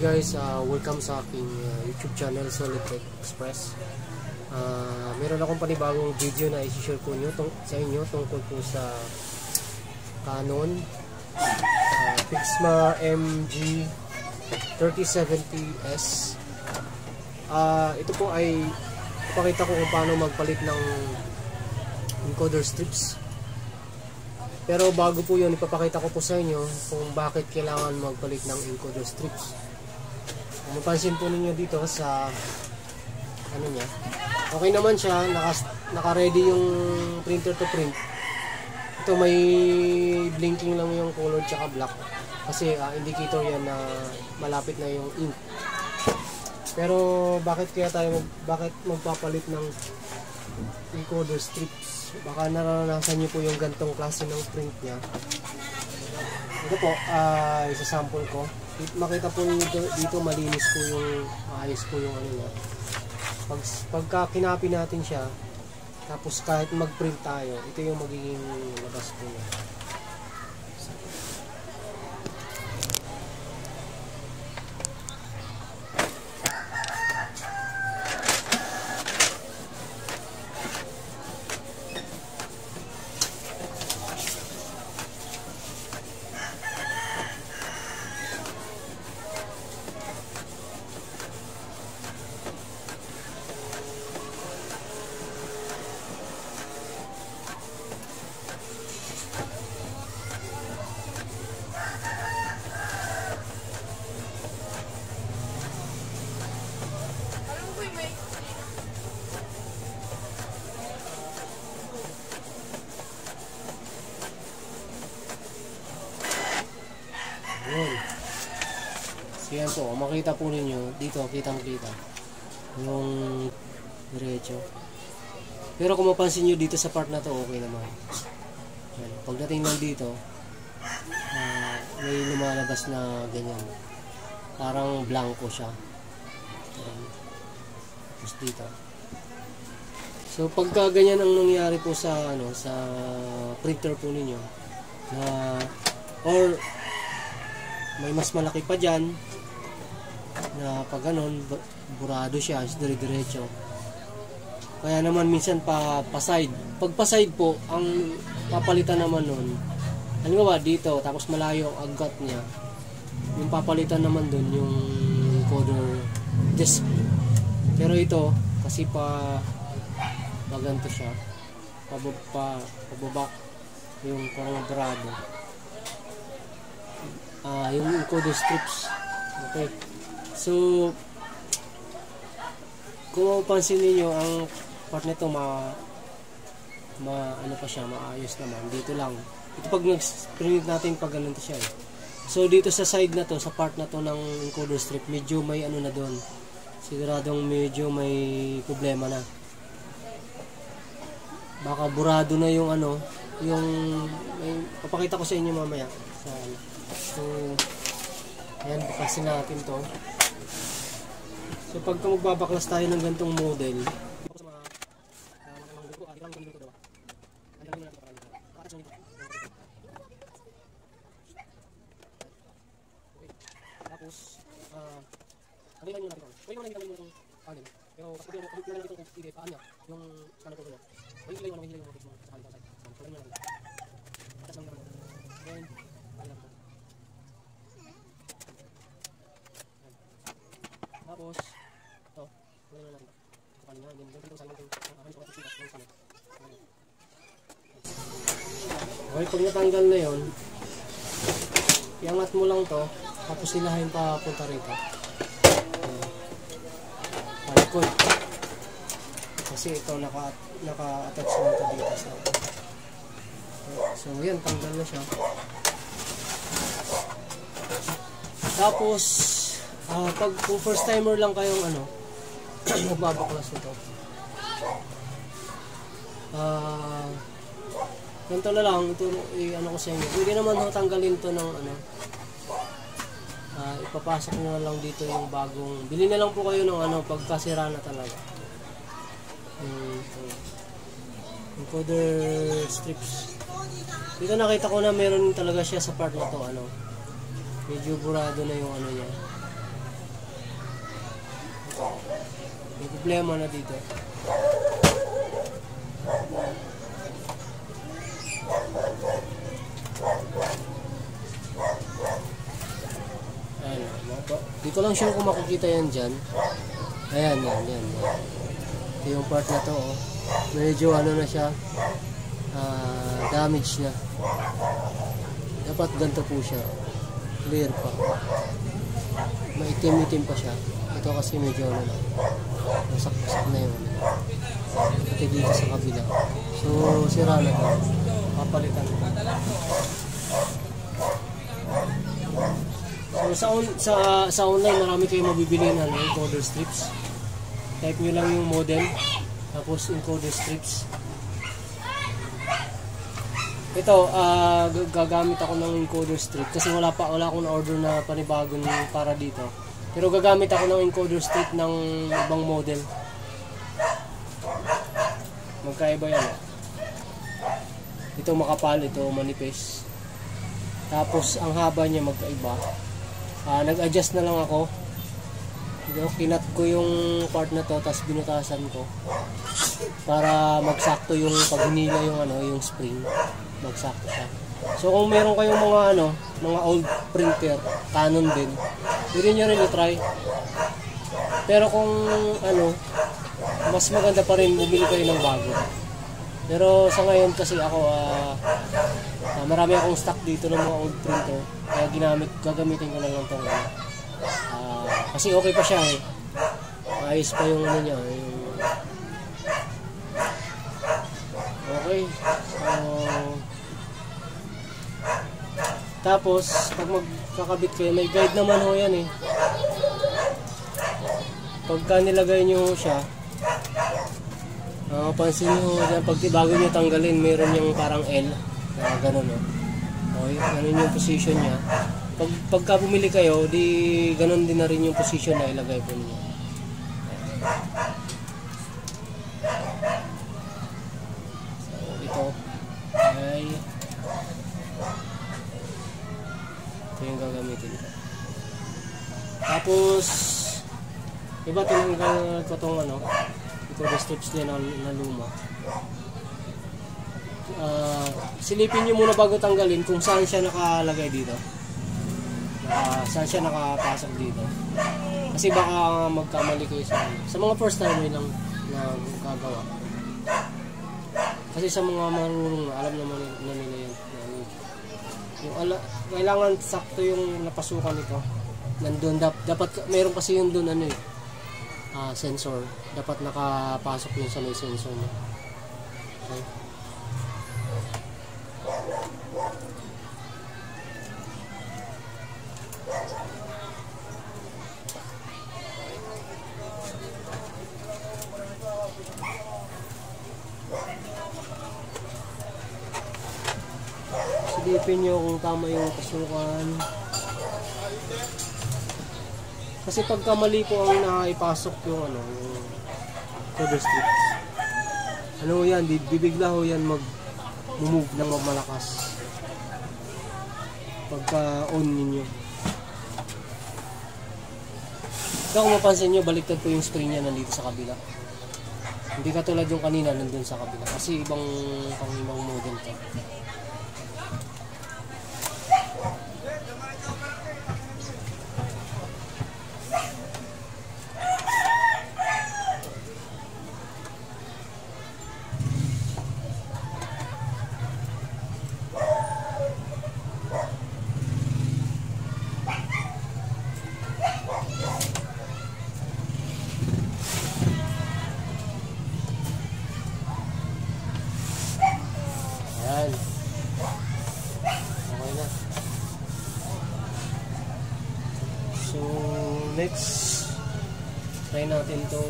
guys, welcome sa aking YouTube channel, Solid Tech Express. Meron akong panibagong video na i-share ko sa inyo tungkol po sa Canon Pixma MG3070S. Ito po ay ipakita ko kung paano magpalit ng encoder strips. Pero bago po yun, ipapakita ko po sa inyo kung bakit kailangan magpalit ng encoder strips. Kung mapansin po ninyo dito sa ano niya, okay naman siya, naka-ready yung printer to print. Ito may blinking lang yung color tsaka black kasi indicator yan na malapit na yung ink. Pero bakit magpapalit ng encoder strips? Baka naranasan niyo po yung gantong klase ng print niya. Ito po, isa-sample ko. Makita po niyo dito malinis po yung, maayos po yung ano niya. Pagka kinapi natin siya, tapos kahit mag-print tayo, ito yung magiging labas po niya. So yan po, makita po ninyo dito, kitang-kita yung diretso. Pero kung mapansin nyo dito sa part na to, okay naman. Yan. Pagdating lang dito, may lumalabas na ganyan, parang blanco siya. Tapos dito, so pagka ganyan ang nangyari po sa sa printer po ninyo, na or may mas malaki pa dyan na pag ganon, burado siya, dire-diretso. Kaya naman minsan pa-side. Pag pa-side po, ang papalitan naman nun, halimbawa dito, tapos malayo ang aggat niya, yung papalitan naman dun yung encoder disc. Pero ito, kasi ganito siya, pababa yung parang burado. Yung encoder strips. Okay. So, kung mapansin niyo ang part nito ano pa siya, maayos naman. Dito lang. Ito pag nag-print natin pag ganito siya eh. So, dito sa side na to, sa part na to ng encoder strip, medyo may ano na doon. Siguradong medyo may problema na. Baka burado na yung papakita ko sa inyo mamaya. So, ayan, bukasin natin to. So, pagka magbabaklas tayo ng gantong model, tapos, hanggang nyo natin ito. Pwede mo nang itong panel. Pero, kapag yung nang itong PDF, yung scanner ko doon. Pwede nyo naman yung sa kanil side. Pwede nyo naman. Atas lang naman. Then, tapos, ito, pwede nyo natin. Sa kanil nga, then, ito sa kanil ito. Okay, pag natanggal na yun, iangat mo lang to, tapos hilahin pa punta rito. Palikod. Kasi ito naka-attach na ito dito sa. So yan, tanggal na siya. Tapos kung first timer lang kayong magbabaklas nito. Ganito na lang, ito ko sa inyo. Pwede naman tanggalin to ng ipapasok nyo na lang dito yung bagong, bili na lang po kayo ng pagkasira na talaga. Encoder strips. Dito nakita ko na meron talaga siya sa part na to, medyo burado na yung niya. May problema na dito. Ayan, di ko lang sure kung makikita yan dyan. Ayan, yan. Ito yung part na to, oh. Medyo ano na siya, damage na. Dapat ganito po siya, clear pa. Maitim-itim pa siya. Ito kasi medyo ano na, masak-masak na yun. Ito dito sa kabila. So, sira na to. Papalitan ko. So, sa online, marami kayong mabibili ng encoder strips. Type nyo lang yung model, tapos encoder strips. Ito, gagamit ako ng encoder strip kasi wala akong order na panibagong para dito. Pero gagamit ako ng encoder strip ng ibang model. Magkaiba yan. Ito makapal, ito manipis. Tapos ang haba niya magkaiba. Nag-adjust na lang ako. Kinat ko yung part na to, tapos binutasan ko para magsakto yung pag hinila yung spring, magsakto siya. So kung meron kayong mga old printer, Canon din, pwede nyo rin i-try. Pero kung mas maganda pa rin bumili kayo ng bago. Pero sa ngayon kasi ako marami akong stock dito ng mga old printer, kaya gagamitin ko na lang itong kasi okay pa siya eh. Ayos pa yung niya. Okay. Tapos, pag magkakabit kayo, may guide naman ho yan eh. Pagka nilagay nyo siya, pansin nyo, bago nyo tanggalin, meron yung parang L. Ganun o. Okay, ganun yung position niya. Pagka bumili kayo, di ganun din na rin yung position na ilagay po niyo. So, ito ay ito yung gagamitin ko. Tapos iba tinanggal ko itong ito the strips din na luma. Silipin nyo muna bago tanggalin kung saan siya nakalagay dito. Saan siya nakapasok dito. Kasi baka magkamali kayo sa mga first timer lang na gagawa. Kasi sa mga marunong alam naman na nila yan. Kailangan sakto yung napasukan nito. Nandun, dapat meron kasi yun dun sensor. Dapat nakapasok yun sa may sensor mo. Okay. Silipin nyo kung tama yung pasukan. Kasi pagka mali po ang naipasok yung yung cover strips, yan, bibigla ho yan mag-move ng malakas pagka on ninyo. Kung mapansin nyo, baliktad po yung spring niya nandito sa kabila. Hindi katulad yung kanina nandun sa kabila kasi ibang model to. Okay na. So next, try natin to.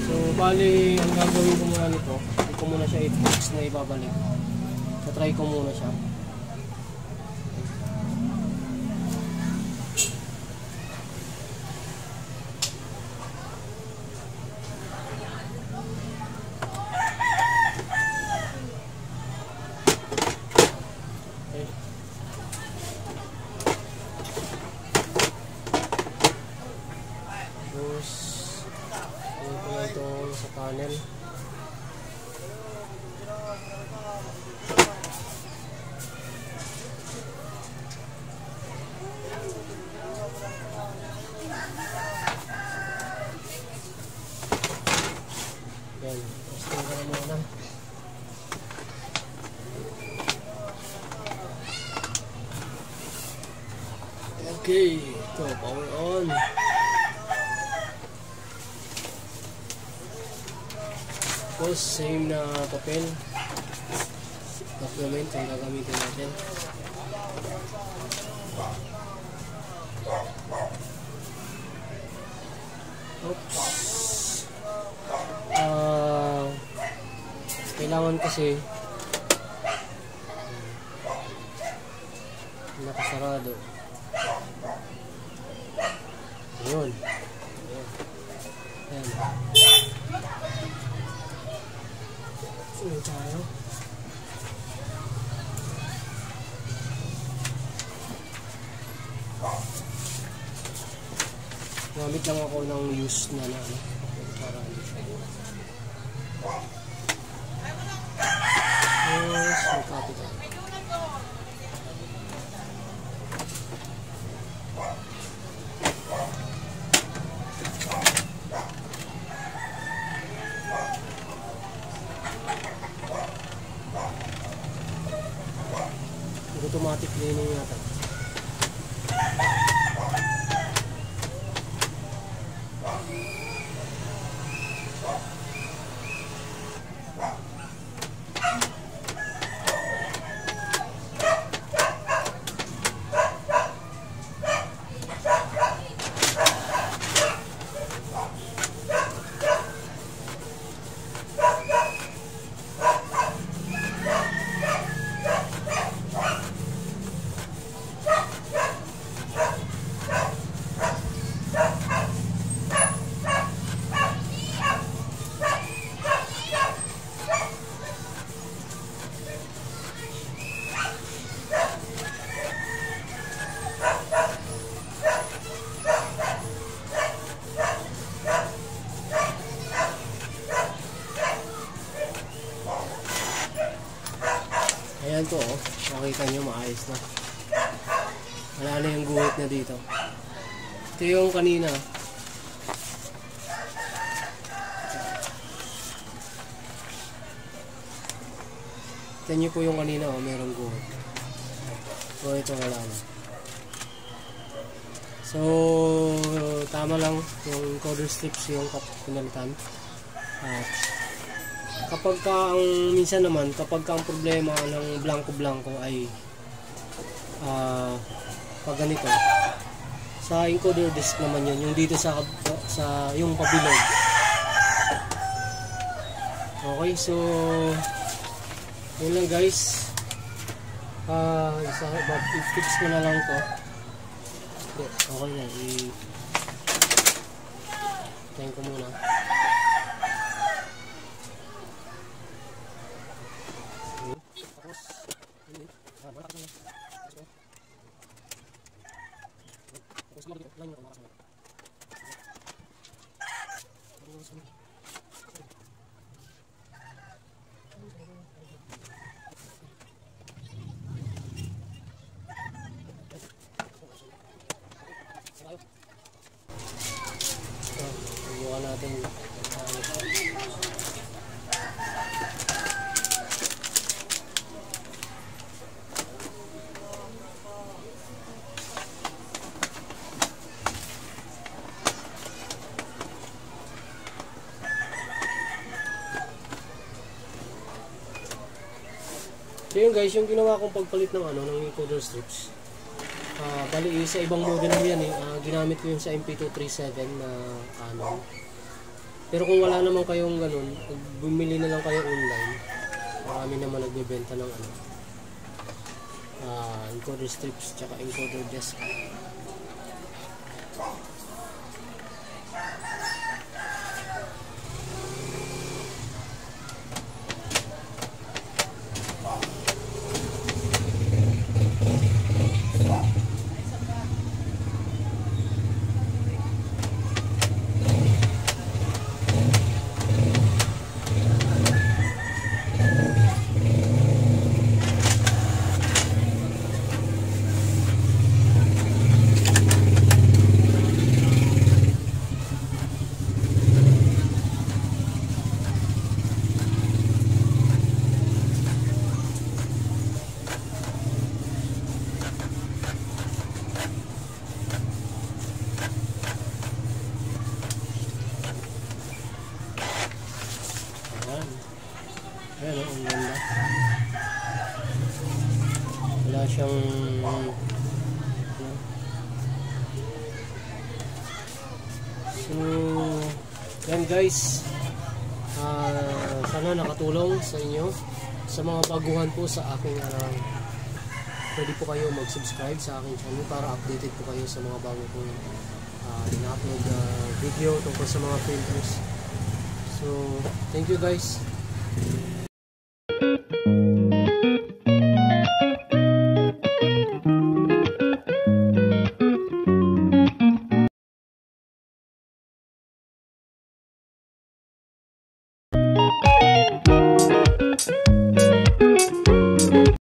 So bali, ang gagawin ko muna nito, hindi ko muna siya i-fix na ibabalik. So try ko muna siya. Okay, ito, power on. Tapos, same na papel. Document ang gagamitin natin. Oops. Kailangan kasi nakasarado. Ayun. Ayan. Sunod tayo. Gamit lang ako ng use na para yes, may copy tayo. Automatic cleaning yata. Ayan to, oh. Makita nyo, maayos na. Wala na yung guhit na dito. Ito yung kanina. Ito nyo po yung kanina, oh. Merong guhit. So, ito wala na. So, tama lang yung encoder strips yung pinalitan. At kapag ka minsan naman kapag ka ang problema ng blanco ay pag ganito sa encoder disk naman yun, yung dito sa yung pabilog. Okay, so yun lang guys. I-fix ko na lang to. Okay na, i-time ko muna. Buka natin. So yun guys, yung ginawa kong pagpalit ng ng encoder strips. Bali sa ibang model mo yan ginamit ko yung sa MP237 na Canon. Pero kung wala naman kayong ganun, bumili na lang kayo online. Marami naman nagbebenta ng encoder strips tsaka encoder desk. Wala siyang so yan guys, sana nakatulong sa inyo. Sa mga baguhan po sa aking pwede po kayo mag-subscribe sa aking channel para updated po kayo sa mga bago kong ina-upload na video tungkol sa mga filters. So thank you guys.